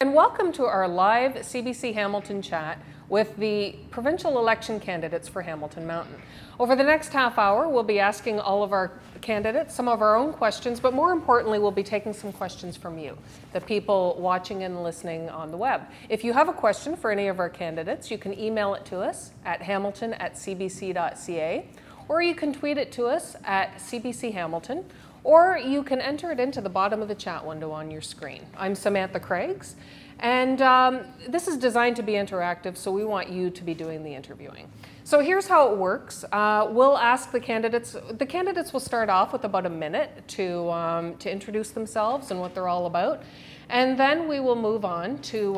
And welcome to our live CBC Hamilton chat with the provincial election candidates for Hamilton Mountain. Over the next half hour, we'll be asking all of our candidates some of our own questions, but more importantly, we'll be taking some questions from you, the people watching and listening on the web. If you have a question for any of our candidates, you can email it to us at hamilton@cbc.ca, or you can tweet it to us at CBC Hamilton, or you can enter it into the bottom of the chat window on your screen. I'm Samantha Craigs, and this is designed to be interactive, so we want you to be doing the interviewing. So here's how it works. We'll ask the candidates. The candidates will start off with about a minute to introduce themselves and what they're all about, and then we will move on to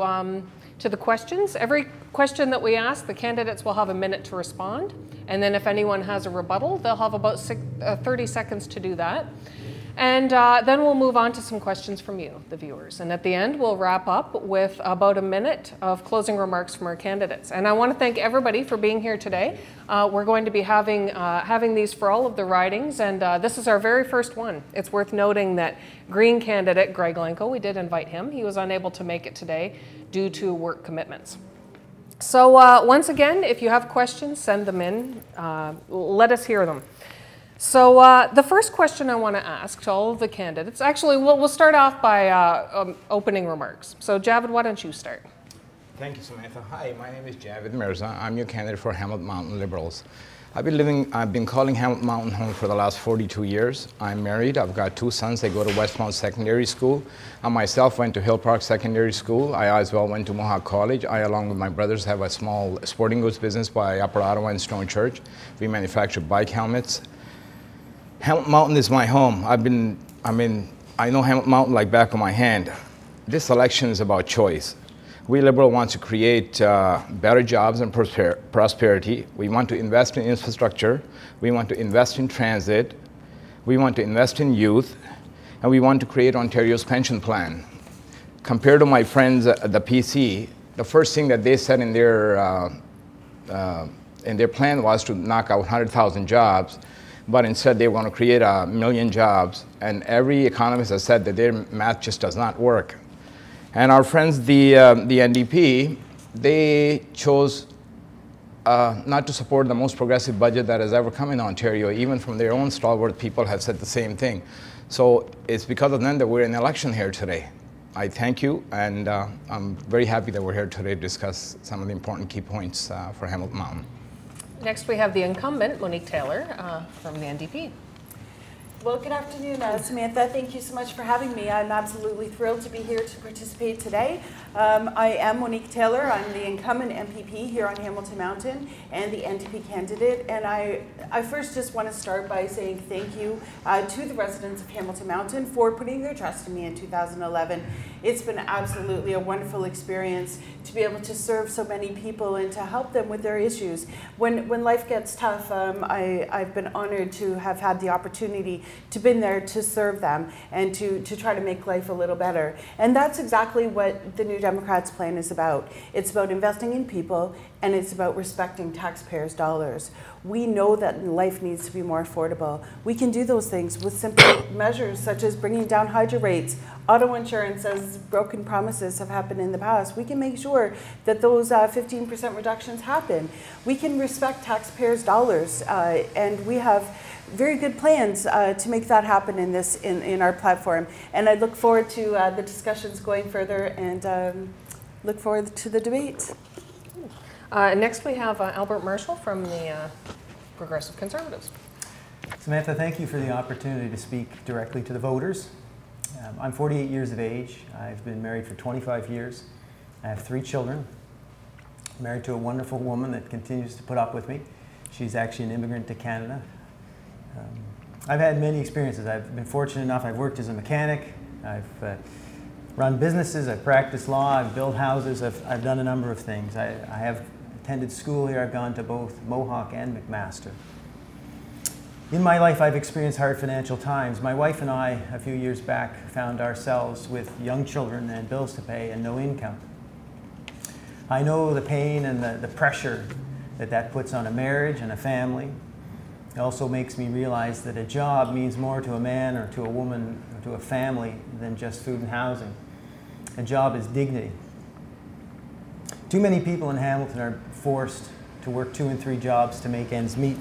the questions. Every question that we ask, the candidates will have a minute to respond, and then if anyone has a rebuttal, they'll have about 30 seconds to do that. And then we'll move on to some questions from you, the viewers. And at the end, we'll wrap up with about a minute of closing remarks from our candidates. And I want to thank everybody for being here today. We're going to be having these for all of the ridings, and this is our very first one. It's worth noting that Green candidate Greg Lenko, we did invite him. He was unable to make it today due to work commitments. So once again, if you have questions, send them in. Let us hear them. So the first question I want to ask to all of the candidates, actually we'll start off by opening remarks. So Javid, why don't you start? Thank you, Samantha. Hi, my name is Javid Mirza. I'm your candidate for Hamilton Mountain Liberals. I've been calling Hamilton Mountain home for the last 42 years. I'm married. I've got two sons. They go to Westmount Secondary School. I myself went to Hill Park Secondary School. I as well went to Mohawk College. I, along with my brothers, have a small sporting goods business by Upper Ottawa and Stone Church. We manufacture bike helmets. Hamilton Mountain is my home. I know Hamilton Mountain like back of my hand. This election is about choice. We Liberal want to create better jobs and prosperity. We want to invest in infrastructure. We want to invest in transit. We want to invest in youth. And we want to create Ontario's pension plan. Compared to my friends at the PC, the first thing that they said in their plan was to knock out 100,000 jobs. But instead they want to create 1 million jobs, and every economist has said that their math just does not work. And our friends, the NDP, they chose not to support the most progressive budget that has ever come in Ontario. Even from their own stalwart people have said the same thing. So it's because of them that we're in election here today. I thank you, and I'm very happy that we're here today to discuss some of the important key points for Hamilton Mountain. Next, we have the incumbent, Monique Taylor, from the NDP. Well, good afternoon, Samantha. Thank you so much for having me. I'm absolutely thrilled to be here to participate today. I am Monique Taylor. I'm the incumbent MPP here on Hamilton Mountain and the NDP candidate. And I first just want to start by saying thank you to the residents of Hamilton Mountain for putting their trust in me in 2011. It's been absolutely a wonderful experience to be able to serve so many people and to help them with their issues. When life gets tough, I've been honored to have had the opportunity to be there to serve them and to try to make life a little better. And that's exactly what the New Democrats' plan is about. It's about investing in people, and it's about respecting taxpayers' dollars. We know that life needs to be more affordable. We can do those things with simple measures such as bringing down hydro rates, auto insurance, as broken promises have happened in the past. We can make sure that those 15% reductions happen. We can respect taxpayers' dollars, and we have very good plans to make that happen in our platform. And I look forward to the discussions going further, and look forward to the debate. Next, we have Albert Marshall from the Progressive Conservatives. Samantha, thank you for the opportunity to speak directly to the voters. I'm 48 years of age. I've been married for 25 years. I have 3 children. I'm married to a wonderful woman that continues to put up with me. She's actually an immigrant to Canada. I've had many experiences. I've been fortunate enough. I've worked as a mechanic. I've run businesses. I've practiced law. I've built houses. I've done a number of things. I have attended school here. I've gone to both Mohawk and McMaster. In my life, I've experienced hard financial times. My wife and I, a few years back, found ourselves with young children and bills to pay and no income. I know the pain and the pressure that puts on a marriage and a family. It also makes me realize that a job means more to a man or to a woman or to a family than just food and housing. A job is dignity. Too many people in Hamilton are forced to work 2 and 3 jobs to make ends meet.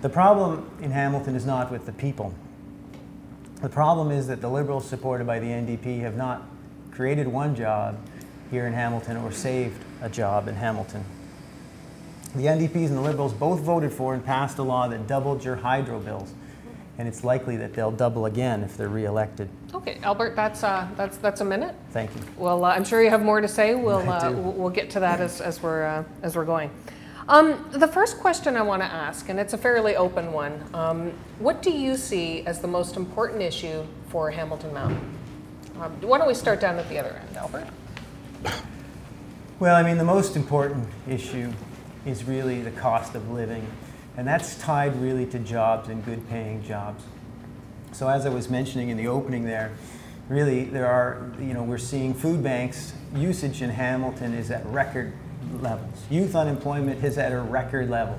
The problem in Hamilton is not with the people. The problem is that the Liberals supported by the NDP have not created one job here in Hamilton or saved a job in Hamilton. The NDPs and the Liberals both voted for and passed a law that doubled your hydro bills, and it's likely that they'll double again if they're re-elected. Okay, Albert, that's a minute. Thank you. Well, I'm sure you have more to say. We'll get to that as we're going. The first question I want to ask, and it's a fairly open one, what do you see as the most important issue for Hamilton Mountain? Why don't we start down at the other end, Albert? Well, I mean, the most important issue is really the cost of living, and that's tied really to jobs and good paying jobs. So as I was mentioning in the opening there, really there are, we're seeing food banks usage in Hamilton is at record levels. Youth unemployment is at a record level.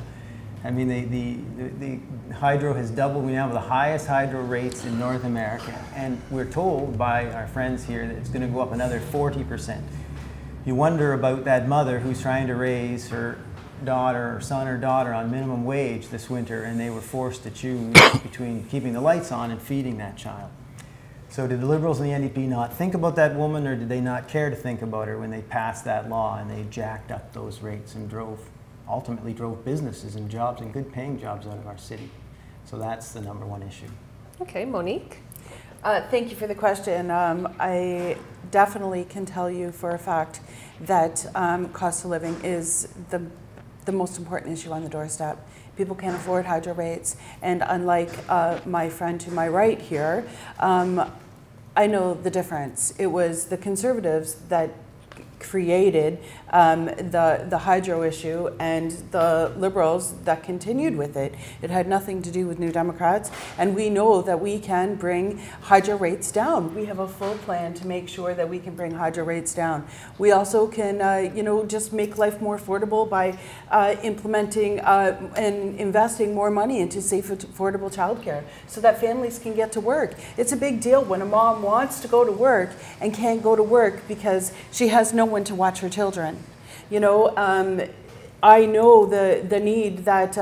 I mean, the hydro has doubled. We now have the highest hydro rates in North America, and we're told by our friends here that it's going to go up another 40%. You wonder about that mother who's trying to raise her daughter or son or daughter on minimum wage this winter, and they were forced to choose between keeping the lights on and feeding that child. So did the Liberals and the NDP not think about that woman, or did they not care to think about her when they passed that law and they jacked up those rates and ultimately drove businesses and jobs and good paying jobs out of our city? So that's the #1 issue. Okay, Monique. Thank you for the question. I definitely can tell you for a fact that cost of living is the most important issue on the doorstep. People can't afford hydro rates, and unlike my friend to my right here, I know the difference. It was the Conservatives that created the hydro issue, and the Liberals that continued with it. It had nothing to do with New Democrats, and we know that we can bring hydro rates down. We have a full plan to make sure that we can bring hydro rates down. We also can, just make life more affordable by implementing and investing more money into safe, affordable childcare so that families can get to work. It's a big deal when a mom wants to go to work and can't go to work because she has no one to watch her children. I know the need that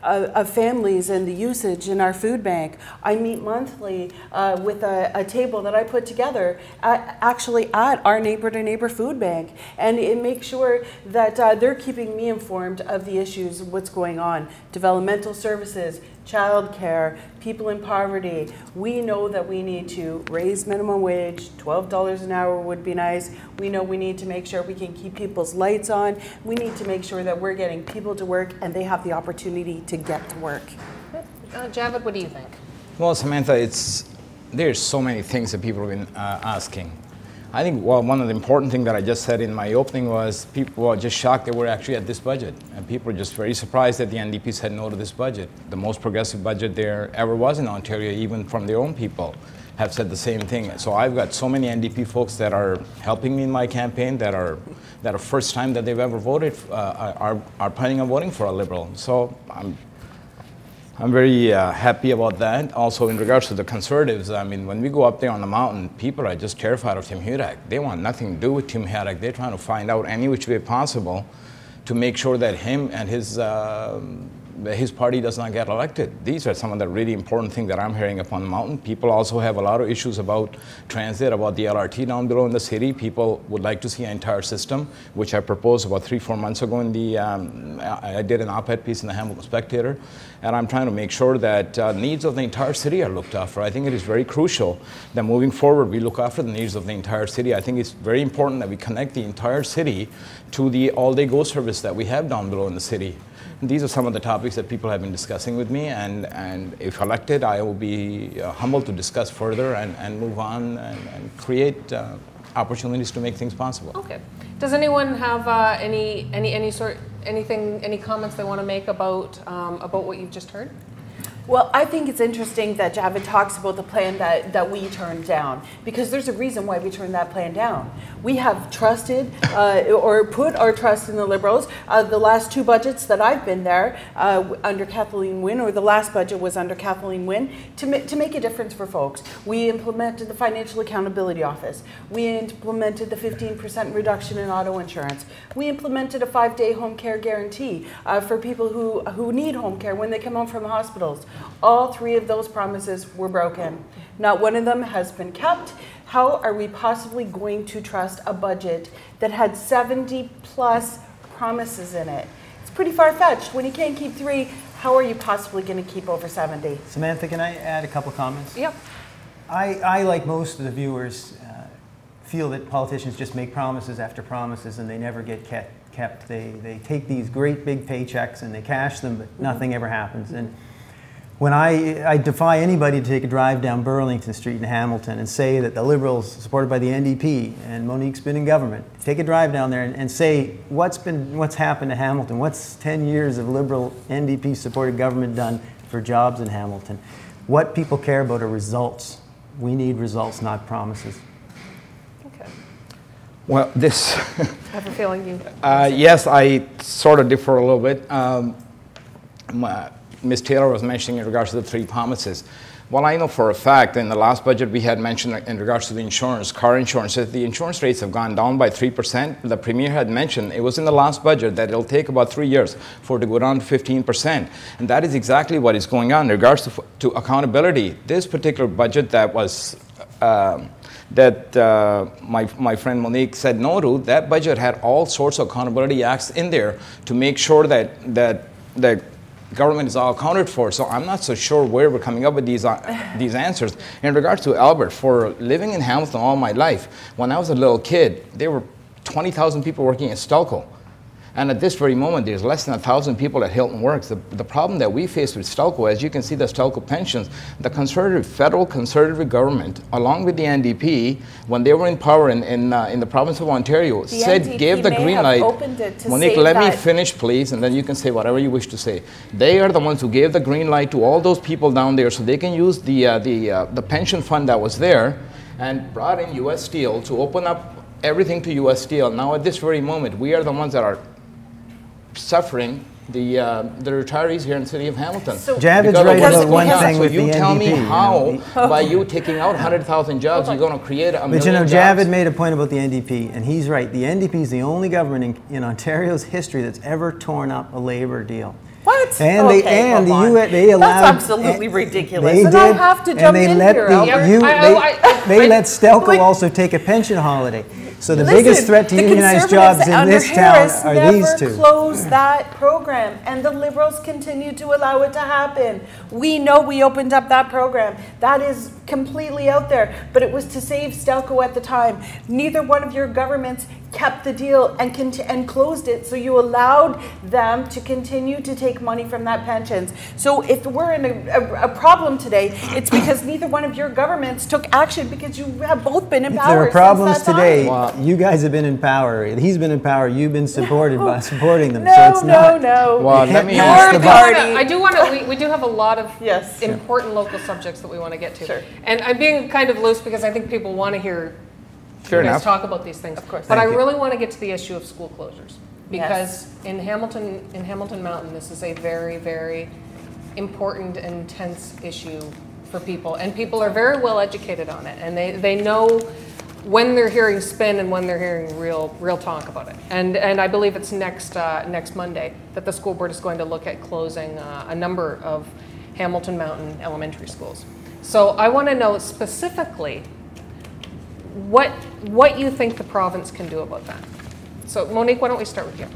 of families and the usage in our food bank. I meet monthly with a table that I put together actually at our neighbor to neighbor food bank, and it makes sure that they're keeping me informed of the issues, what's going on, developmental services, childcare, people in poverty. We know that we need to raise minimum wage. $12 an hour would be nice. We know we need to make sure we can keep people's lights on. We need to make sure that we're getting people to work and they have the opportunity to get to work. Javid, what do you think? Well, Samantha, there's so many things that people have been asking. I think one of the important things that I just said in my opening was people were just shocked that we're actually at this budget. And people are just very surprised that the NDP said no to this budget. The most progressive budget there ever was in Ontario, even from their own people, have said the same thing. So I've got so many NDP folks that are helping me in my campaign that are first time that they've ever voted, are planning on voting for a Liberal. So I'm very happy about that. Also, in regards to the Conservatives, I mean, when we go up there on the mountain, people are just terrified of Tim Hudak. They want nothing to do with Tim Hudak. They're trying to find out any which way possible to make sure that him and his party does not get elected. These are some of the really important things that I'm hearing up on the mountain. People also have a lot of issues about transit, about the LRT down below in the city. People would like to see an entire system, which I proposed about 3-4 months ago in the, I did an op-ed piece in the Hamilton Spectator, and I'm trying to make sure that needs of the entire city are looked after. I think it is very crucial that moving forward we look after the needs of the entire city. I think it's very important that we connect the entire city to the all-day GO service that we have down below in the city. These are some of the topics that people have been discussing with me, and if elected, I will be humbled to discuss further and move on and create opportunities to make things possible. Okay. Does anyone have any comments they want to make about what you've just heard? Well, I think it's interesting that Javid talks about the plan that we turned down, because there's a reason why we turned that plan down. We have trusted or put our trust in the Liberals. The last two budgets that I've been there under Kathleen Wynne, or the last budget was under Kathleen Wynne, to make a difference for folks. We implemented the Financial Accountability Office. We implemented the 15% reduction in auto insurance. We implemented a 5-day home care guarantee for people who need home care when they come home from the hospitals. All three of those promises were broken. Not one of them has been kept. How are we possibly going to trust a budget that had 70+ promises in it? It's pretty far-fetched. When you can't keep 3, how are you possibly going to keep over 70? Samantha, can I add a couple comments? Yep. I like most of the viewers, feel that politicians just make promises after promises and they never get kept. They take these great big paychecks and they cash them, but nothing ever happens. And when I defy anybody to take a drive down Burlington Street in Hamilton and say that the Liberals, supported by the NDP, and Monique's been in government, take a drive down there and say what's happened to Hamilton, what's 10 years of Liberal NDP supported government done for jobs in Hamilton. What people care about are results. We need results, not promises. Okay. Well, this. I have a feeling you. Yes, I sort of differ a little bit. Ms. Taylor was mentioning in regards to the 3 promises. Well, I know for a fact in the last budget we had mentioned in regards to the insurance, car insurance, that the insurance rates have gone down by 3%. The Premier had mentioned, it was in the last budget, that it'll take about 3 years for it to go down to 15%. And that is exactly what is going on in regards to accountability. This particular budget that was my friend Monique said no to, that budget had all sorts of accountability acts in there to make sure that the government is all accounted for. So I'm not so sure where we're coming up with these answers. In regards to Albert, for living in Hamilton all my life, when I was a little kid, there were 20,000 people working at Stelco. And at this very moment, there's less than 1,000 people at Hilton Works. The problem that we face with Stelco, as you can see the Stelco pensions, the federal conservative government, along with the NDP, when they were in power in the province of Ontario, gave the green light. Monique, let me finish, please, and then you can say whatever you wish to say. They are the ones who gave the green light to all those people down there so they can use the pension fund that was there and brought in U.S. Steel to open up everything to U.S. Steel. Now, at this very moment, we are the ones that are suffering the retirees here in the city of Hamilton. So Javid's right about one thing with the NDP. So you tell me how, by you taking out 100,000 jobs, you're going to create a million jobs. Javid made a point about the NDP, and he's right. The NDP is the only government in Ontario's history that's ever torn up a labour deal. What? And they allowed. That's absolutely ridiculous. They and did, I have to jump in here. They let Stelco also take a pension holiday. So the biggest threat to unionized jobs in this town are these two. Never closed that program, and the Liberals continue to allow it to happen. We know we opened up that program. That is completely out there, but it was to save Stelco at the time. Neither one of your governments kept the deal and closed it, so you allowed them to continue to take money from that pensions. So if we're in a problem today, it's because neither one of your governments took action, because you have both been in power. If there are problems today, you guys have been in power. He's been in power. You've been supporting them. No, so it's no. Well, let me I do want to. We do have a lot of yes. important local subjects that we want to get to. Sure. And I'm being kind of loose because I think people want to hear Fair you guys enough. talk about these things. Of course. But I Thank you. really want to get to the issue of school closures, because Yes. in Hamilton Mountain, this is a very, very important and intense issue for people, and people are very well educated on it, and they know when they're hearing spin and when they're hearing real talk about it. And I believe it's next Monday that the school board is going to look at closing a number of Hamilton Mountain elementary schools. So I want to know specifically what you think the province can do about that. So Monique, why don't we start with you?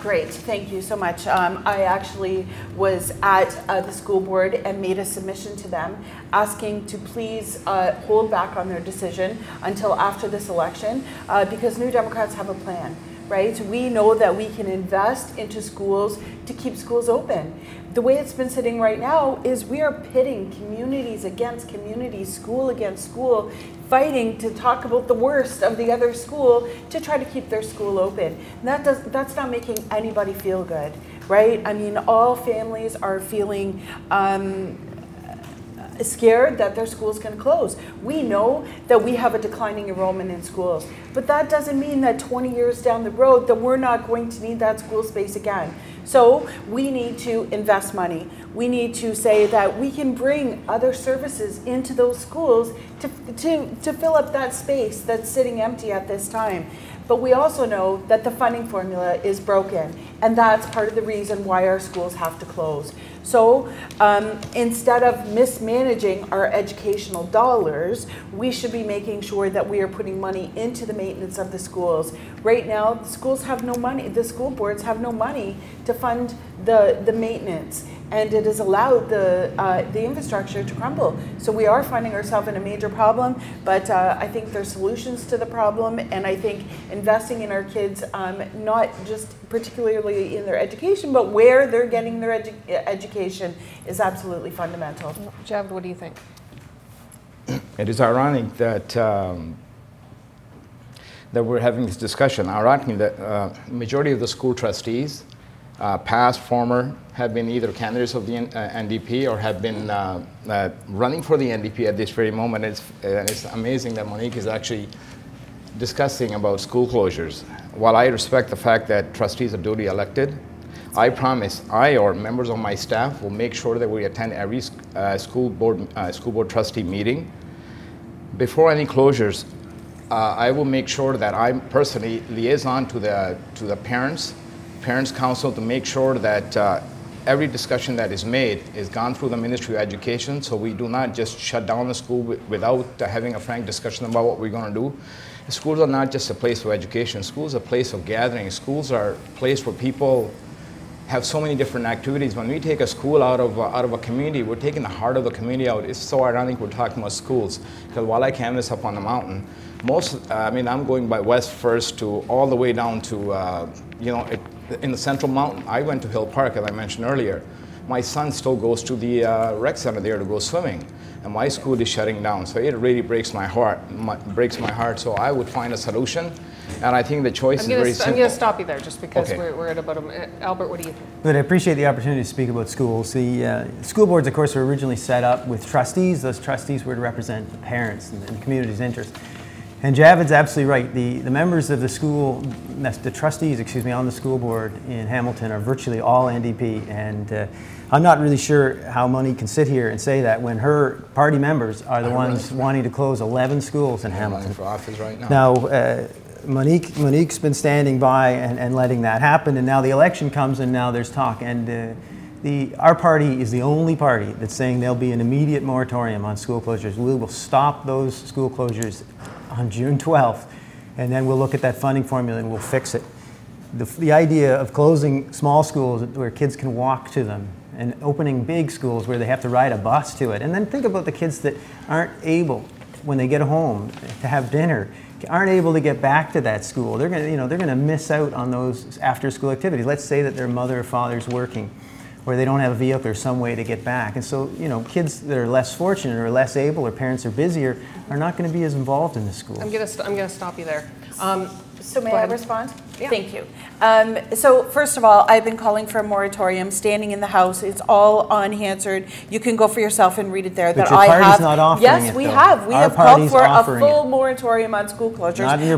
Great, thank you so much. I actually was at the school board and made a submission to them asking to please hold back on their decision until after this election, because New Democrats have a plan, right? We know that we can invest into schools to keep schools open. The way it's been sitting right now is we are pitting communities against communities, school against school, fighting to talk about the worst of the other school to try to keep their school open. And that's not making anybody feel good, right? I mean, all families are feeling scared that their school's going to close. We know that we have a declining enrollment in schools. but that doesn't mean that 20 years down the road that we're not going to need that school space again. So we need to invest money. We need to say that we can bring other services into those schools to fill up that space that's sitting empty at this time. But we also know that the funding formula is broken, and that's part of the reason why our schools have to close. So instead of mismanaging our educational dollars, we should be making sure that we are putting money into the maintenance of the schools. Right now, the schools have no money, the school boards have no money to fund the maintenance, and it has allowed the infrastructure to crumble. So we are finding ourselves in a major problem, but I think there's solutions to the problem, and I think investing in our kids, not just particularly in their education, but where they're getting their education is absolutely fundamental. Javid, what do you think? It is ironic that that we're having this discussion. Ironically, the majority of the school trustees, past, former, have been either candidates of the NDP or have been running for the NDP at this very moment. It's amazing that Monique is actually discussing about school closures. While I respect the fact that trustees are duly elected, I promise I or members of my staff will make sure that we attend every school board trustee meeting. Before any closures, I will make sure that I personally liaison to the parents council to make sure that every discussion that is made is gone through the Ministry of Education, so we do not just shut down the school without having a frank discussion about what we're going to do. Schools are not just a place for education. Schools are a place of gathering. Schools are a place where people have so many different activities. When we take a school out of a community, we're taking the heart of the community out. It's so ironic we're talking about schools, because while I canvass up on the mountain, I'm going by west first to all the way down to, in the central mountain. I went to Hill Park, as I mentioned earlier. My son still goes to the rec center there to go swimming, and my school is shutting down. So it really breaks my heart. So I would find a solution, and I think the choice is very simple. I'm going to stop you there, just because Okay. we're at about a minute. Albert, what do you think? But I appreciate the opportunity to speak about schools. The school boards, of course, were originally set up with trustees. Those trustees were to represent the parents and the community's interests. And Javid's absolutely right. The members of the school, the trustees, on the school board in Hamilton are virtually all NDP. And I'm not really sure how Monique can sit here and say that when her party members are the ones wanting to close 11 schools in Hamilton. I'm for office right now. Now, Monique's been standing by and letting that happen, and now the election comes and now there's talk. And our party is the only party that's saying there'll be an immediate moratorium on school closures. We will stop those school closures on June 12th, and then we'll look at that funding formula and we'll fix it. The idea of closing small schools where kids can walk to them and opening big schools where they have to ride a bus to it, and then think about the kids that aren't able, when they get home to have dinner, aren't able to get back to that school. They're going to miss out on those after-school activities. Let's say that their mother or father's working, where they don't have a vehicle or some way to get back. And so, kids that are less fortunate or less able or parents are busier are not going to be as involved in the school. I'm going to stop you there. So may I respond? Yeah. Thank you. So first of all, I've been calling for a moratorium, standing in the House. It's all unanswered. You can go for yourself and read it there. But your party's not offering it, Yes, we though. have. We Our have called party's for a offering full it. moratorium on school closures with not a in your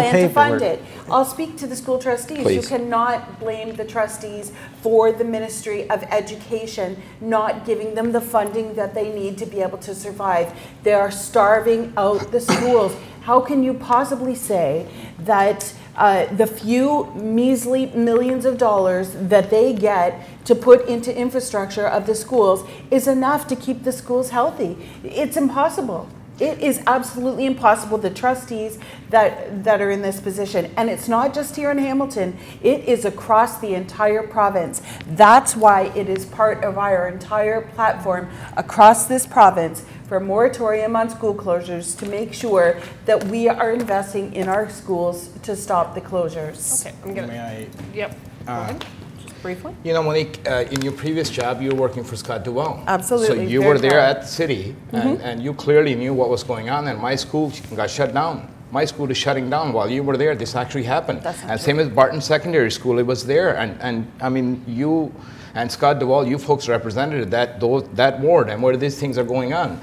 plan to fund paperwork. it. I'll speak to the school trustees. Please. You cannot blame the trustees for the Ministry of Education not giving them the funding that they need to be able to survive. They are starving out the schools. How can you possibly say that the few measly millions of dollars that they get to put into infrastructure of the schools is enough to keep the schools healthy? It's impossible. It is absolutely impossible. The trustees that are in this position, and it's not just here in Hamilton, it is across the entire province. That's why it is part of our entire platform across this province for a moratorium on school closures to make sure that we are investing in our schools to stop the closures. Okay, I'm going to. May I? Yep. Go ahead. Just briefly. Monique, in your previous job, you were working for Scott Duell. Absolutely. So you Very were there proud. at the city, and you clearly knew what was going on, and my school got shut down. My school is shutting down. While you were there, this actually happened. That's not and true. same as Barton Secondary School, it was there. And I mean, you and Scott Duell, you folks represented that ward and where these things are going on.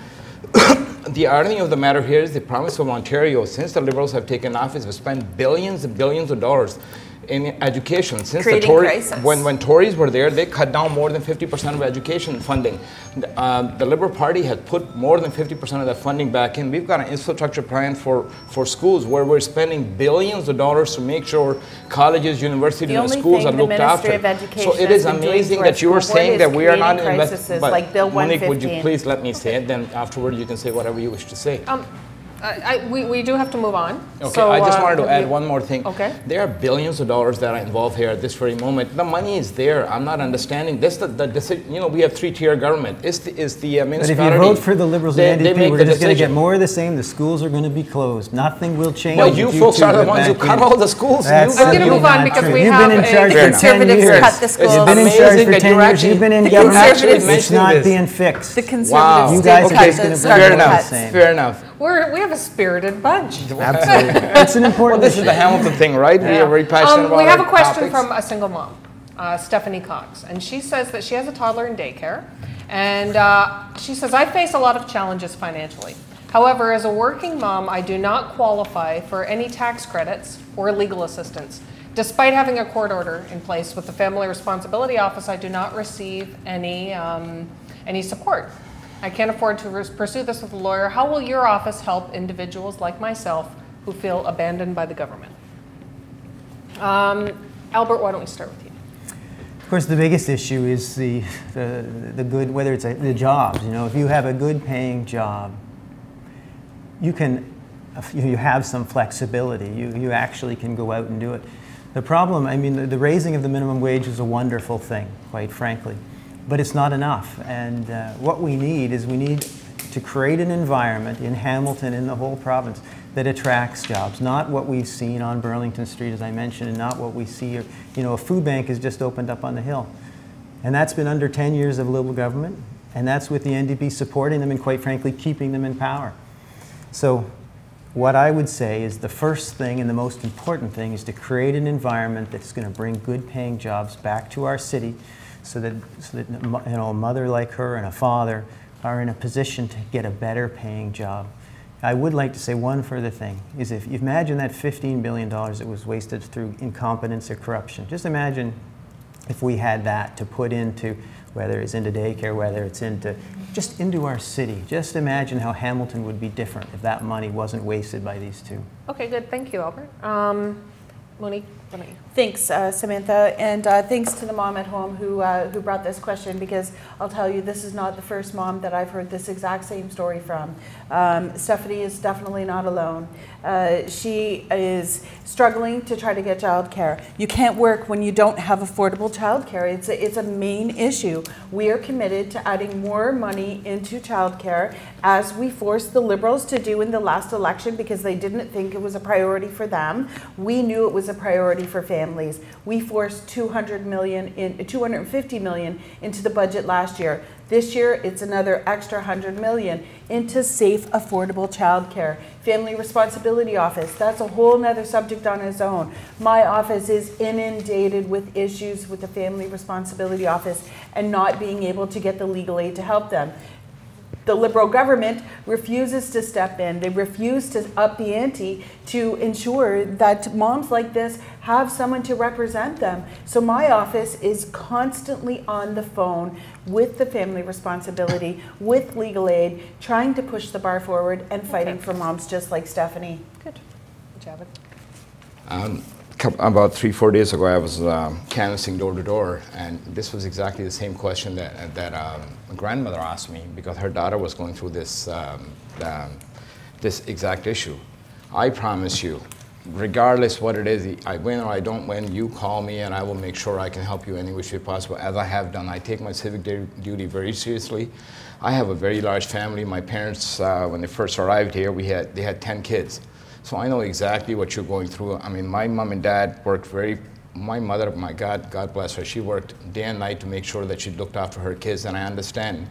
the irony of the matter here is the province of Ontario, since the Liberals have taken office, have spent billions and billions of dollars in education. Since when Tories were there, they cut down more than 50% of education funding. The Liberal Party has put more than 50% of that funding back in. We've got an infrastructure plan for schools where we're spending billions of dollars to make sure colleges, universities, and schools are looked after. So it is amazing that you were saying that we are not investing. But like Bill Monique, would you please let me say it? Then afterward you can say whatever you wish to say. We do have to move on. Okay, so, I just wanted to add one more thing. Okay. There are billions of dollars that are involved here at this very moment. The money is there. I'm not understanding this. The decision, you know, we have three-tier government. Is the municipality? But if you vote for the Liberals and NDP, we're just going to get more of the same. The schools are going to be closed. Nothing will change. Well, you folks are the ones who cut all the schools. I'm going to move on because we have been in charge for 10 years. Cut the schools. You've been in charge for 10 years. You've been in government. It's not being fixed. The Conservatives You guys are just going to bring the same. Fair enough. We have a spirited bunch. Absolutely. It's an important This is the Hamilton thing, right? Yeah. We are very passionate about it. We have a question from a single mom, Stephanie Cox, and she says that she has a toddler in daycare, and she says, I face a lot of challenges financially. However, as a working mom, I do not qualify for any tax credits or legal assistance. Despite having a court order in place with the Family Responsibility Office, I do not receive any support. I can't afford to pursue this with a lawyer. How will your office help individuals like myself who feel abandoned by the government? Albert, why don't we start with you? Of course, the biggest issue is the good, whether it's the jobs. You know, if you have a good paying job, you have some flexibility. You actually can go out and do it. The problem, I mean, the raising of the minimum wage is a wonderful thing, quite frankly. But it's not enough, and what we need is to create an environment in Hamilton, in the whole province, that attracts jobs, not what we've seen on Burlington Street, as I mentioned, and not what we see, you know, a food bank has just opened up on the hill. And that's been under 10 years of Liberal government, and that's with the NDP supporting them and, quite frankly, keeping them in power. So what I would say is the first thing and the most important thing is to create an environment that's going to bring good paying jobs back to our city, so that you know, a mother like her and a father are in a position to get a better paying job. I would like to say one further thing, is if you imagine that $15 billion that was wasted through incompetence or corruption, just imagine if we had that to put into, whether it's into daycare, whether it's just into our city. Just imagine how Hamilton would be different if that money wasn't wasted by these two. Okay, good. Thank you, Albert. Monique, what about you? Thanks, Samantha, and thanks to the mom at home who brought this question, because I'll tell you, this is not the first mom that I've heard this exact same story from. Stephanie is definitely not alone. She is struggling to try to get childcare. You can't work when you don't have affordable childcare. It's a main issue. We are committed to adding more money into childcare, as we forced the Liberals to do in the last election, because they didn't think it was a priority for them. We knew it was a priority for families. We forced $250 million into the budget last year. This year, it's another extra $100 million into safe, affordable childcare. Family Responsibility Office, that's a whole nother subject on its own. My office is inundated with issues with the Family Responsibility Office and not being able to get the legal aid to help them. The Liberal government refuses to step in. They refuse to up the ante to ensure that moms like this have someone to represent them. So my office is constantly on the phone with the Family Responsibility, with legal aid, trying to push the bar forward and fighting for moms just like Stephanie. Good. Javid. About 3-4 days ago, I was canvassing door to door, and this was exactly the same question that a grandmother asked me, because her daughter was going through this this exact issue. I promise you, regardless what it is, I win or I don't win, you call me and I will make sure I can help you any which way possible, as I have done. I take my civic duty very seriously. I have a very large family. My parents, when they first arrived here, they had 10 kids. So I know exactly what you're going through. I mean, my mom and dad worked my mother, my God bless her, she worked day and night to make sure that she looked after her kids, and I understand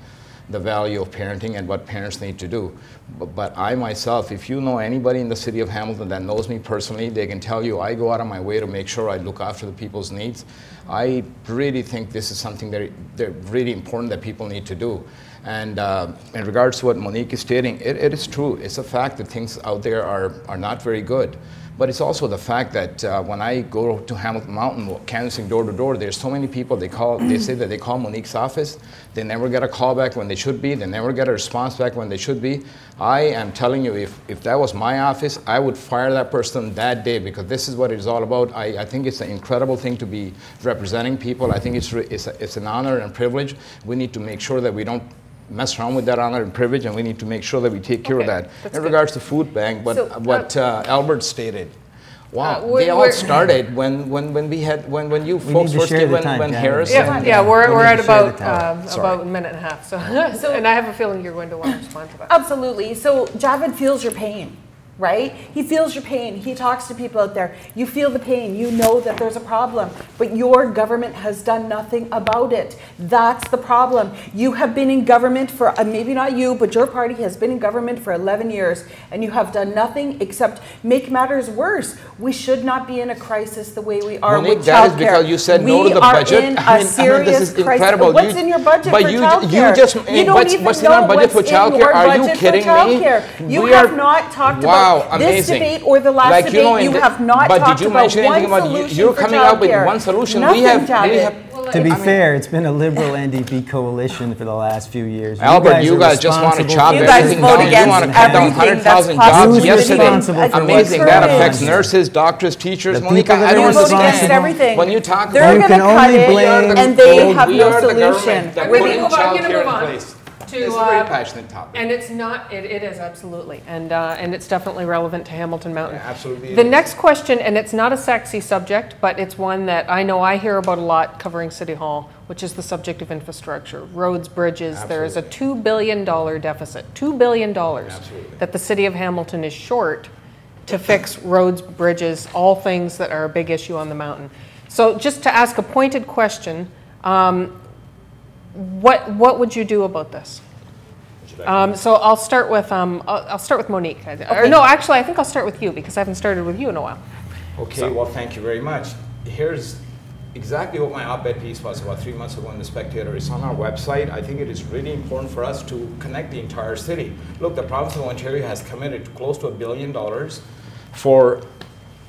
the value of parenting and what parents need to do. But I myself, if you know anybody in the city of Hamilton that knows me personally, they can tell you I go out of my way to make sure I look after the people's needs. I really think this is something that really important that people need to do. And in regards to what Monique is stating, it is true. It's a fact that things out there are not very good. But it's also the fact that when I go to Hamilton Mountain, canvassing door to door, there's so many people, they say that they call Monique's office. They never get a call back when they should be. They never get a response back when they should be. I am telling you, if that was my office, I would fire that person that day, because this is what it's all about. I think it's an incredible thing to be representing people. I think it's an honor and privilege. We need to make sure that we don't mess around with that honor and privilege, and we need to make sure that we take care of that. In regards to food bank, but what Albert stated, wow, they all started when you folks first came, when Harris. Yeah, we're at about a minute and a half. So, and I have a feeling you're going to want to respond to that. Absolutely. So Javid feels your pain. Right? He feels your pain. He talks to people out there. You feel the pain. You know that there's a problem, but your government has done nothing about it. That's the problem. You have been in government for, maybe not you, but your party has been in government for 11 years, and you have done nothing except make matters worse. We should not be in a crisis the way we are Monique, with that childcare. is because you said no to the budget. We are in a serious this is crisis. incredible. What's in your budget for childcare? You don't even what's in our budget for childcare? Are you kidding me? You have not talked about this debate or the last debate. You have not talked about one solution. You're coming out with one solution. Nothing, we have to be fair, it's been a Liberal NDP coalition for the last few years. Albert, you guys just want to chop everything down. You want to cut down 100,000 jobs yesterday. Amazing. That affects nurses, doctors, teachers. Monique, I don't understand. Everything. When you talk they're about going to cut it, and they have no solution. We're going to move on. It's a very passionate topic. And it's not, it is absolutely, and it's definitely relevant to Hamilton Mountain. Yeah, absolutely. The next question, and it's not a sexy subject, but it's one that I know I hear about a lot covering City Hall, which is the subject of infrastructure, roads, bridges. Absolutely. There is a $2 billion deficit, $2 billion that the city of Hamilton is short to fix roads, bridges, all things that are a big issue on the mountain. So just to ask a pointed question, what would you do about this? So I'll start with Monique. Okay. Or no, actually, I think I'll start with you, because I haven't started with you in a while. Okay. Well, thank you very much. Here's exactly what my op-ed piece was about 3 months ago in the Spectator. It's on our website. I think it is really important for us to connect the entire city. Look, the province of Ontario has committed close to $1 billion for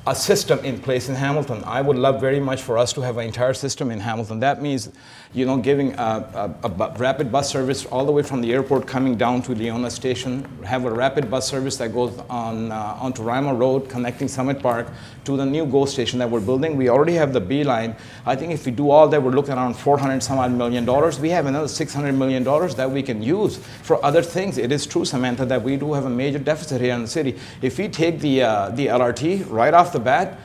a system in place in Hamilton. I would love very much for us to have an entire system in Hamilton. That means, you know, giving a rapid bus service all the way from the airport coming down to Leona Station, have a rapid bus service that goes on onto Rima Road, connecting Summit Park to the new GO station that we're building. We already have the B line. I think if we do all that, we're looking around $400-some-odd million. We have another $600 million that we can use for other things. It is true, Samantha, that we do have a major deficit here in the city. If we take the LRT right off the bat,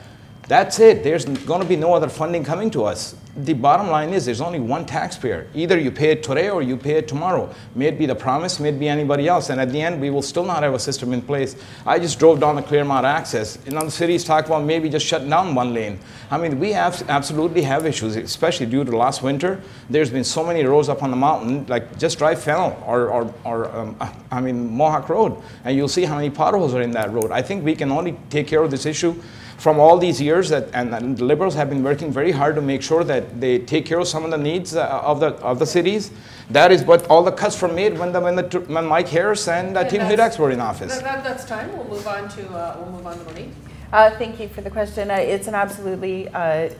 that's it. There's going to be no other funding coming to us. The bottom line is there's only one taxpayer. Either you pay it today or you pay it tomorrow. May it be the promise, may it be anybody else. And at the end, we will still not have a system in place. I just drove down the Claremont access. You know, the city's talked about maybe just shutting down one lane. I mean, we absolutely have issues, especially due to last winter. There's been so many roads up on the mountain, like just drive Fennel or Mohawk Road, and you'll see how many potholes are in that road. I think we can only take care of this issue from all these years, and the Liberals have been working very hard to make sure that they take care of some of the needs of the cities. That is what all the cuts were made when Mike Harris and Tim Hudak were in office. That's time. We'll move on to Monique. Thank you for the question. It's an absolutely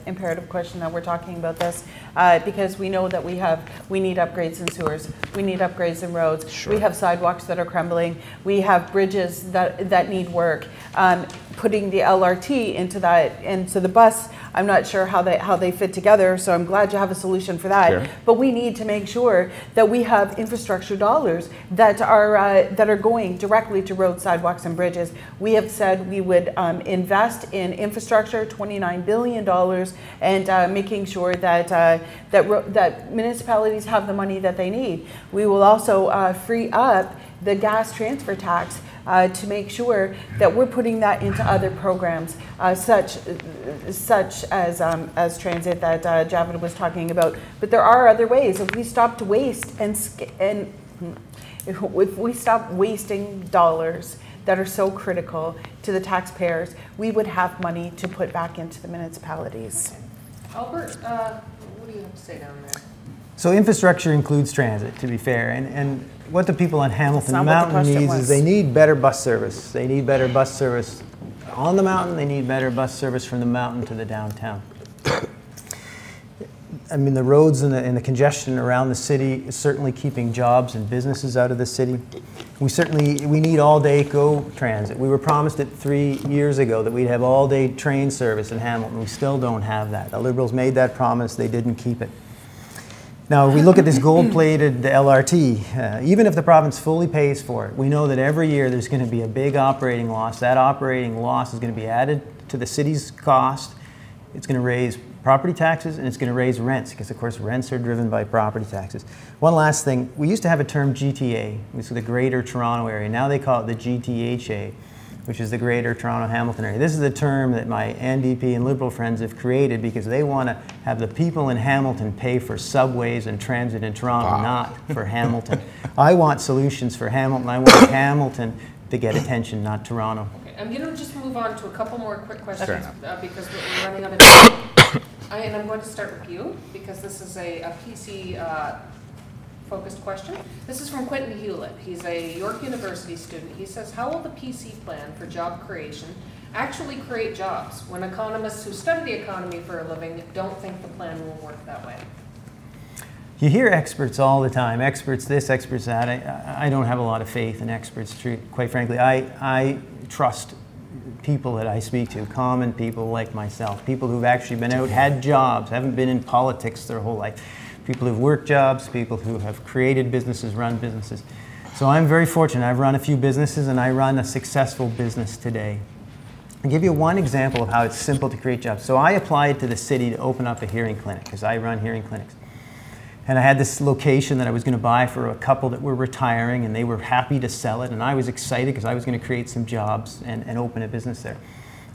imperative question that we're talking about this because we know that we need upgrades in sewers, we need upgrades in roads, sure. We have sidewalks that are crumbling, we have bridges that need work. Putting the LRT into that, and so the bus, I'm not sure how they fit together, so I'm glad you have a solution for that. Sure. But we need to make sure that we have infrastructure dollars that are going directly to roads, sidewalks, and bridges. We have said we would invest in infrastructure, $29 billion, and making sure that municipalities have the money that they need. We will also free up the gas transfer tax to make sure that we're putting that into other programs, such as transit that Javid was talking about. But there are other ways. If we stop to waste and If we stop wasting dollars that are so critical to the taxpayers, we would have money to put back into the municipalities. Albert, what do you have to say down there? So infrastructure includes transit, to be fair, and what the people on Hamilton Mountain needs is they need better bus service. They need better bus service on the mountain, they need better bus service from the mountain to the downtown. I mean, the roads and the congestion around the city is certainly keeping jobs and businesses out of the city. We need all-day GO transit. We were promised it 3 years ago that we'd have all-day train service in Hamilton. We still don't have that. The Liberals made that promise, they didn't keep it. Now, if we look at this gold-plated LRT, even if the province fully pays for it, we know that every year there's going to be a big operating loss. That operating loss is going to be added to the city's cost. It's going to raise property taxes, and it's going to raise rents, because of course rents are driven by property taxes. One last thing, we used to have a term GTA, which is the Greater Toronto Area. Now they call it the GTHA, which is the Greater Toronto Hamilton Area. This is a term that my NDP and Liberal friends have created because they want to have the people in Hamilton pay for subways and transit in Toronto, not for Hamilton. I want solutions for Hamilton. I want Hamilton to get attention, not Toronto. Okay, I'm going to just move on to a couple more quick questions because we're running out of time. And I'm going to start with you because this is a PC focused question. This is from Quentin Hewlett. He's a York University student. He says, how will the PC plan for job creation actually create jobs when economists who study the economy for a living don't think the plan will work that way? You hear experts all the time, experts this, experts that. I don't have a lot of faith in experts, quite frankly. I trust people that I speak to, common people like myself, people who've actually been out, had jobs, haven't been in politics their whole life, people who've worked jobs, people who have created businesses, run businesses. So I'm very fortunate. I've run a few businesses and I run a successful business today. I'll give you one example of how it's simple to create jobs. So I applied to the city to open up a hearing clinic because I run hearing clinics. And I had this location that I was going to buy for a couple that were retiring, and they were happy to sell it. And I was excited because I was going to create some jobs and open a business there.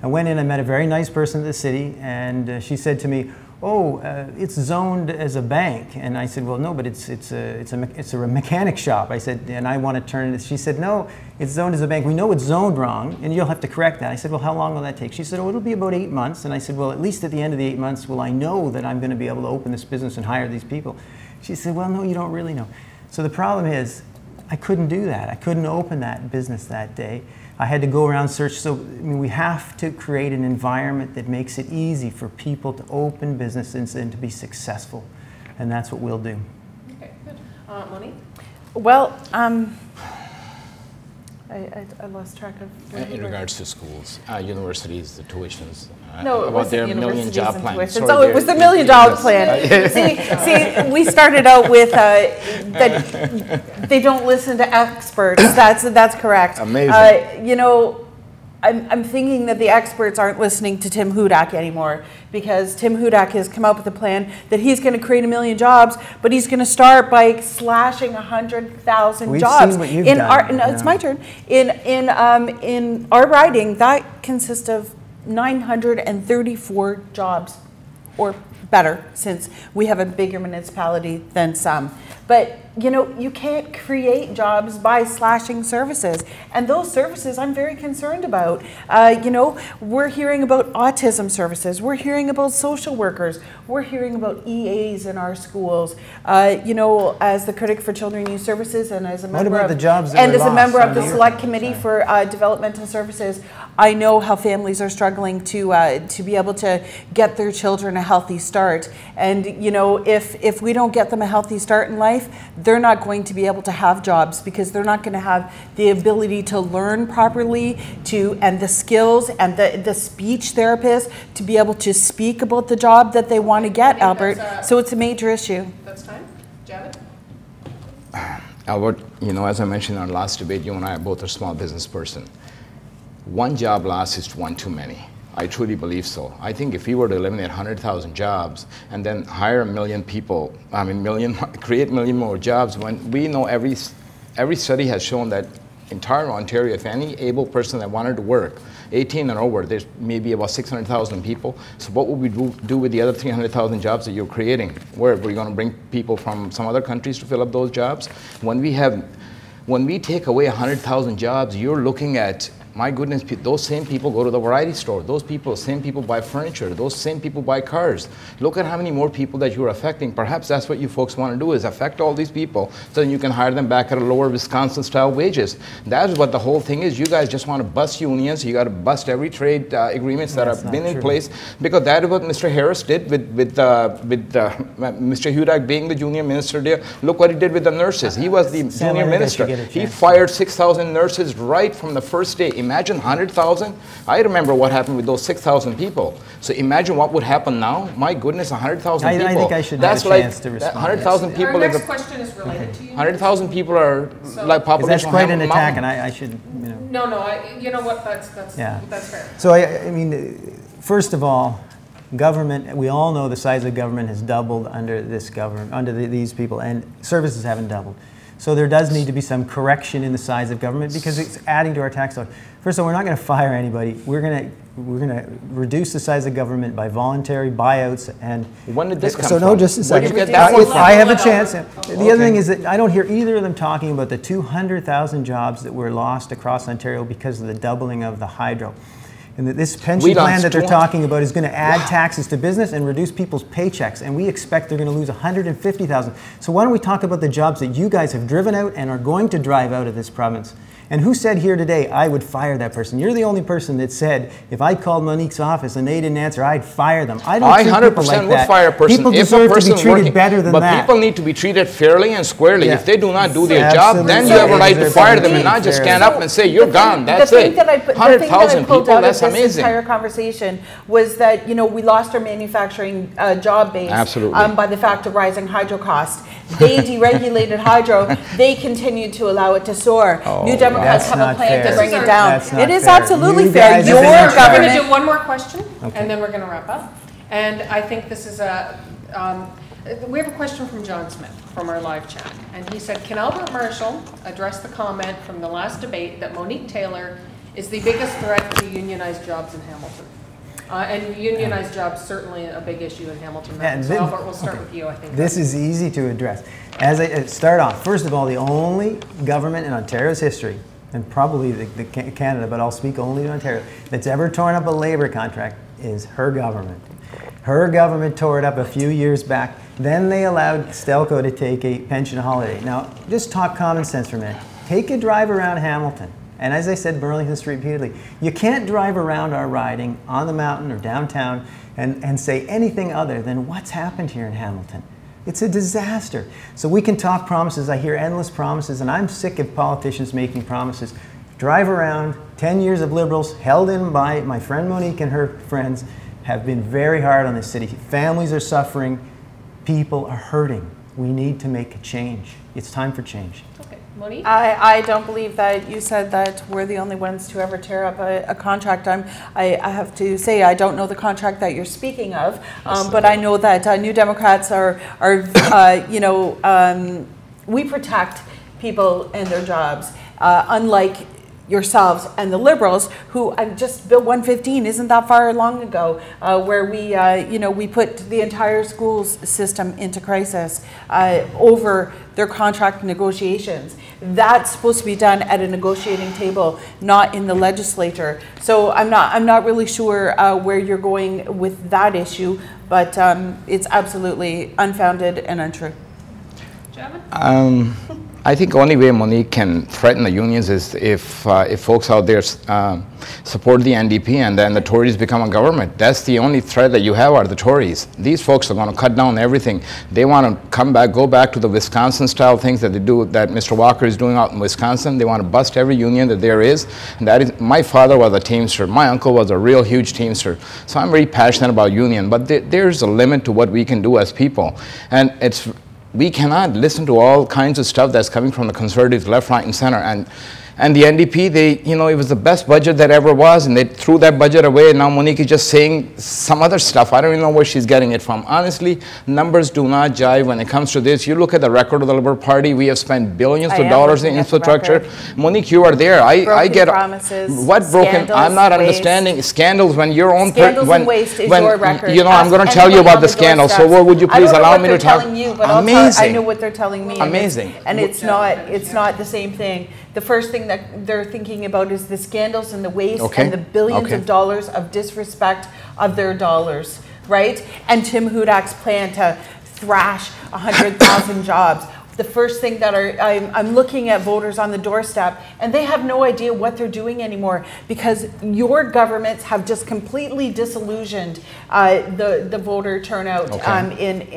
I went in, I met a very nice person at the city, and she said to me, oh, it's zoned as a bank. And I said, well, no, but it's a mechanic shop. I said, and I want to turn it. She said, no, it's zoned as a bank. We know it's zoned wrong, and you'll have to correct that. I said, well, how long will that take? She said, oh, it'll be about 8 months. And I said, well, at least at the end of the 8 months, will I know that I'm going to be able to open this business and hire these people? She said, well, no, you don't really know. So the problem is, I couldn't do that. I couldn't open that business that day. I had to go around search. So I mean, we have to create an environment that makes it easy for people to open businesses and to be successful. And that's what we'll do. Okay, good. Monique? Well, I lost track of. In regards to schools, universities, the tuitions, no, it was their the million job plan. Oh, it was the $1 million plan. see, we started out with that they don't listen to experts. That's correct. Amazing. You know, I'm thinking that the experts aren't listening to Tim Hudak anymore, because Tim Hudak has come up with a plan that he's going to create 1 million jobs, but he's going to start by slashing 100,000 jobs. We've seen what you've done. No, it's my turn. In our riding, that consists of 934 jobs, or better, since we have a bigger municipality than some. But you know, you can't create jobs by slashing services, and those services I'm very concerned about. You know, we're hearing about autism services, we're hearing about social workers, we're hearing about EAs in our schools. You know, as the critic for Children and Youth Services, and as a member of the Select Committee for Developmental Services, I know how families are struggling to be able to get their children a healthy start. And you know, if we don't get them a healthy start in life, they're not going to be able to have jobs, because they're not going to have the ability to learn properly, and the skills and the speech therapist to be able to speak about the job that they want to get, Albert. So it's a major issue. That's time. Javid? Albert, you know, as I mentioned in our last debate, you and I are both a small business person. One job loss is one too many. I truly believe so. I think if we were to eliminate 100,000 jobs and then hire 1 million people, create 1 million more jobs, when we know every study has shown that entire Ontario, if any able person that wanted to work, 18 and over, there's maybe about 600,000 people. So what would we do with the other 300,000 jobs that you're creating? Where we're going to bring people from some other countries to fill up those jobs? When we take away 100,000 jobs, you're looking at, my goodness, those same people go to the variety store. Those same people buy furniture. Those same people buy cars. Look at how many more people that you're affecting. Perhaps that's what you folks want to do, is affect all these people so then you can hire them back at a lower Wisconsin-style wages. That's what the whole thing is. You guys just want to bust unions. You got to bust every trade agreements that have been in place, because that is what Mr. Harris did with Mr. Hudak being the junior minister there. Look what he did with the nurses. He was the junior minister. He fired 6,000 nurses right from the first day. Imagine 100,000. I remember what happened with those 6,000 people. So imagine what would happen now. My goodness, 100,000 people. I think I should That's have a chance to respond. 100,000 people. Our next question is related to you. 100,000 people are like population. That's quite an Hamilton attack, Mountain. and I should, No, you know what? That's fair. So I mean, first of all, government. We all know the size of government has doubled under this government, under these people, and services haven't doubled. So there does need to be some correction in the size of government, because it's adding to our tax dollars. First of all, we're not going to fire anybody. We're going to reduce the size of government by voluntary buyouts. And when did this come so from? no, just a second. I have a chance. The other thing is that I don't hear either of them talking about the 200,000 jobs that were lost across Ontario because of the doubling of the hydro. And that this pension plan that they're talking about is going to add taxes to business and reduce people's paychecks. And we expect they're going to lose 150,000. So why don't we talk about the jobs that you guys have driven out and are going to drive out of this province? And who said here today, I would fire that person? You're the only person that said, if I called Monique's office and they didn't answer, I'd fire them. I don't think people like would that. Fire a person People if deserve a person to be treated working, better than but that. people need to be treated fairly and squarely. Yeah. If they do not do their job, then you Absolutely. have a right to Deserve fire to them be and not just fair. stand up and say, you're gone, that's the it. thing that I 100,000 pulled people, out that's of this amazing. entire conversation was that, you know, we lost our manufacturing job base by the fact of rising hydro costs. They deregulated hydro. They continued to allow it to soar. New Democrats have a plan to bring it down. It is absolutely fair. Your We're government. going to do one more question, and then we're going to wrap up. And I think this is we have a question from John Smith from our live chat. And he said, can Albert Marshall address the comment from the last debate that Monique Taylor is the biggest threat to unionized jobs in Hamilton? And unionized jobs certainly a big issue in Hamilton Mountain. So Albert, we'll start with you, I think. This is easy to address. As I start off, first of all, the only government in Ontario's history, and probably the Canada, but I'll speak only to Ontario, that's ever torn up a labor contract is her government. Her government tore it up a few years back. Then they allowed Stelco to take a pension holiday. Now, just talk common sense for a minute. Take a drive around Hamilton. And as I said Burlington Street repeatedly, you can't drive around our riding on the mountain or downtown and say anything other than what's happened here in Hamilton. It's a disaster. So we can talk promises. I hear endless promises, and I'm sick of politicians making promises. Drive around. 10 years of Liberals held in by my friend Monique and her friends have been very hard on this city. Families are suffering. People are hurting. We need to make a change. It's time for change. Okay. Monique? I don't believe that you said that we're the only ones to ever tear up a contract. I have to say I don't know the contract that you're speaking of, but I know that New Democrats are we protect people and their jobs, unlike yourselves and the Liberals, who just Bill 115 isn't that far long ago, where we put the entire schools system into crisis over their contract negotiations. That's supposed to be done at a negotiating table, not in the legislature. So I'm not really sure where you're going with that issue, but it's absolutely unfounded and untrue. Javin? I think the only way Monique can threaten the unions is if folks out there support the NDP and then the Tories become a government. That's the only threat that you have are the Tories. These folks are going to cut down everything. They want to go back to the Wisconsin-style things that they do, that Mr. Walker is doing out in Wisconsin. They want to bust every union that there is. And that is, my father was a Teamster. My uncle was a real huge Teamster. So I'm very passionate about union. But there's a limit to what we can do as people. And we cannot listen to all kinds of stuff that's coming from the Conservatives left, right, and center. And And the NDP, it was the best budget that ever was, and they threw that budget away, and now Monique is just saying some other stuff. I don't even know where she's getting it from. Honestly, numbers do not jive when it comes to this. You look at the record of the Liberal Party, we have spent billions of dollars in infrastructure. Monique, you are there. I get promises, what broken. I'm not understanding scandals when your own scandals and waste is your record. I'm going to tell you about the scandals. So would you please allow me to talk? Amazing. I know what they're telling me. Amazing. And it's not the same thing. The first thing that they're thinking about is the scandals and the waste and the billions of dollars of disrespect of their dollars, right? And Tim Hudak's plan to thrash 100,000 jobs. The first thing that I'm looking at voters on the doorstep, and they have no idea what they're doing anymore because your governments have just completely disillusioned the voter turnout in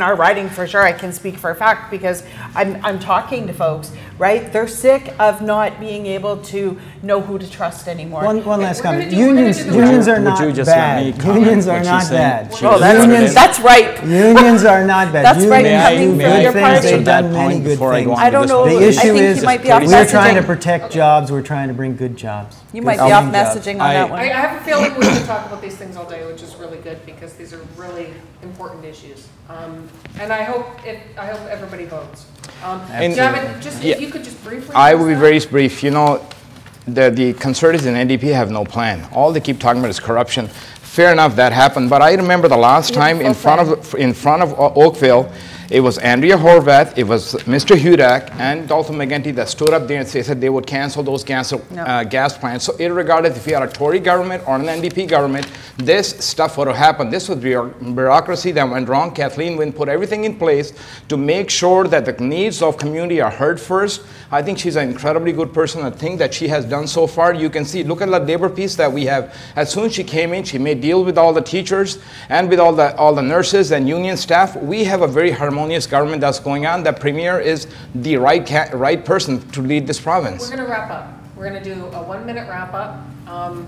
our riding for sure. I can speak for a fact because I'm talking to folks, right? They're sick of not being able to know who to trust anymore. One last comment. Unions are not bad. Unions are not bad. Oh, that's right. Unions are not bad. That's right. They've done many good things. I don't know. The issue is we're trying to protect jobs. We're trying to bring good jobs. You might be off messaging on that one. I have a feeling we can talk about these things all day, which is really good because these are really important issues. And I hope everybody votes. Javed, if you could just briefly. I will be very brief. The Conservatives and NDP have no plan. All they keep talking about is corruption. Fair enough, that happened. But I remember the last time in front of Oakville, it was Andrea Horvath, it was Mr. Hudak, and Dalton McGuinty that stood up there and said they would cancel those gas plants. So irregardless if you had a Tory government or an NDP government, this stuff would have happened. This was bureaucracy that went wrong. Kathleen Wynne put everything in place to make sure that the needs of community are heard first. I think she's an incredibly good person. I think that she has done so far. You can see, look at the labor piece that we have. As soon as she came in, she made deals with all the teachers and with all the nurses and union staff. We have a very harmonious government that's going on. The premier is the right person to lead this province. We're going to wrap up. We're going to do a 1-minute wrap up.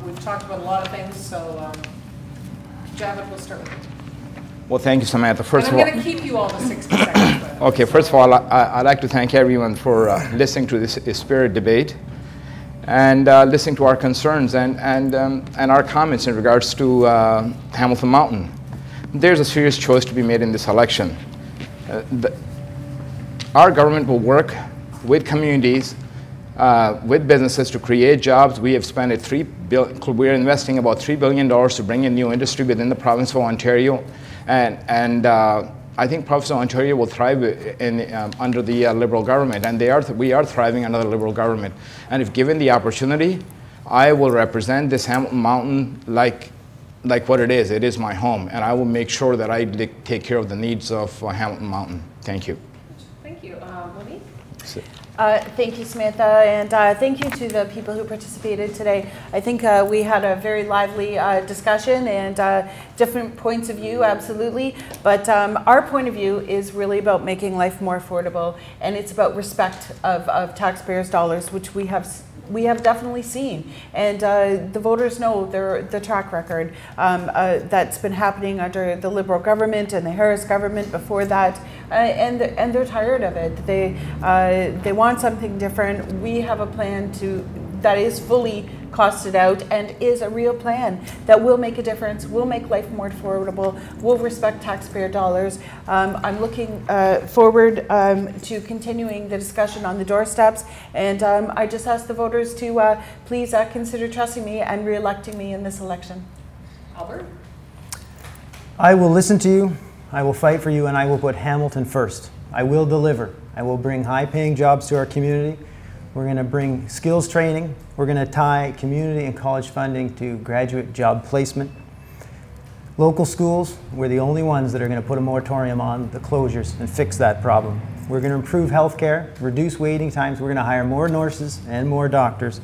We've talked about a lot of things, so Javed, we'll start with you. Well, thank you, Samantha. First of all, I'm going to keep you all to 60 seconds. Okay, first of all, I'd like to thank everyone for listening to this spirit debate and listening to our concerns and our comments in regards to Hamilton Mountain. There's a serious choice to be made in this election. Our government will work with communities, with businesses to create jobs. We have spent we're investing about $3 billion to bring in new industry within the province of Ontario. And I think province of Ontario will thrive under the Liberal government, and we are thriving under the Liberal government. And if given the opportunity, I will represent this Hamilton Mountain like what it is. It is my home, and I will make sure that I take care of the needs of Hamilton Mountain. Thank you. Thank you. Monique? Thank you, Samantha, and thank you to the people who participated today. I think we had a very lively discussion and different points of view, absolutely. But our point of view is really about making life more affordable, and it's about respect of taxpayers' dollars, which we have definitely seen, and the voters know the track record that's been happening under the Liberal government and the Harris government before that, and they're tired of it. They want something different. We have a plan that is fully costed out and is a real plan that will make a difference, will make life more affordable, will respect taxpayer dollars. I'm looking forward to continuing the discussion on the doorsteps, and I just ask the voters to please consider trusting me and re-electing me in this election. Albert? I will listen to you, I will fight for you, and I will put Hamilton first. I will deliver. I will bring high-paying jobs to our community. We're going to bring skills training. We're going to tie community and college funding to graduate job placement. Local schools, we're the only ones that are going to put a moratorium on the closures and fix that problem. We're going to improve healthcare, reduce waiting times. We're going to hire more nurses and more doctors.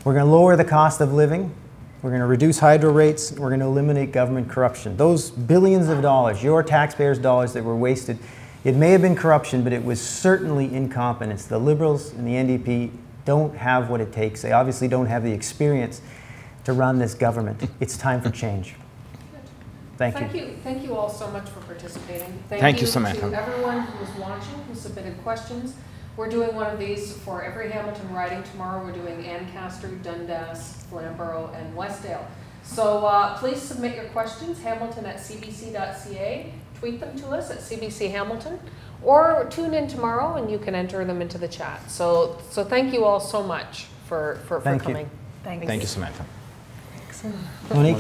We're going to lower the cost of living. We're going to reduce hydro rates. We're going to eliminate government corruption. Those billions of dollars, your taxpayers' dollars that were wasted, it may have been corruption, but it was certainly incompetence. The Liberals and the NDP don't have what it takes. They obviously don't have the experience to run this government. It's time for change. Thank you. Thank you all so much for participating. Thank you, Samantha. To everyone who was watching, who submitted questions. We're doing one of these for every Hamilton riding tomorrow. We're doing Ancaster, Dundas, Flamborough, and Westdale. So please submit your questions, hamilton@cbc.ca. Tweet them to us at CBC Hamilton, or tune in tomorrow and you can enter them into the chat. So thank you all so much for coming. Thank you, Samantha. Monique.